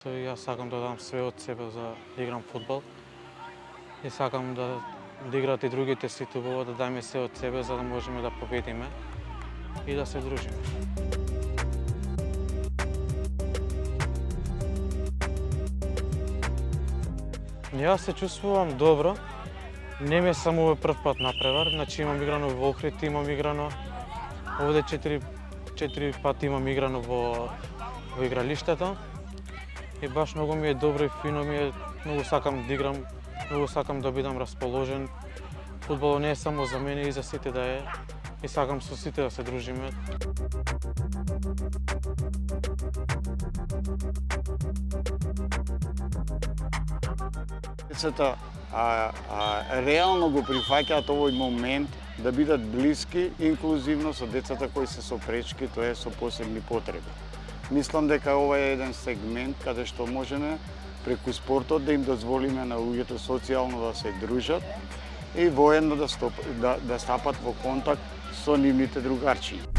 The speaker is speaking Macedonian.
Јас сакам да дадам све од себе за да играм фудбал и сакам да играат и другите сите убаво, да дајме све од себе за да можеме да победиме и да се дружиме. Јас се чувствувам добро. Не ме само овој прв пат напревар, значи имам играно во Охрид, имам играно овде 4 пати имам играно во игралиштето. И баш многу ми е добро и фино ми е, многу сакам да играм, многу сакам да бидам расположен. Фудбалот не е само за мене и за сите да е, и сакам со сите да се дружиме. Децата реално го прифаќаат овој момент да бидат блиски, инклузивно со децата кои се со пречки, тоа е со посебни потреби. Мислам дека ова е еден сегмент каде што можеме преку спортот да им дозволиме на луѓето социјално да се дружат и воедно да стапат во контакт со нивните другарчиња.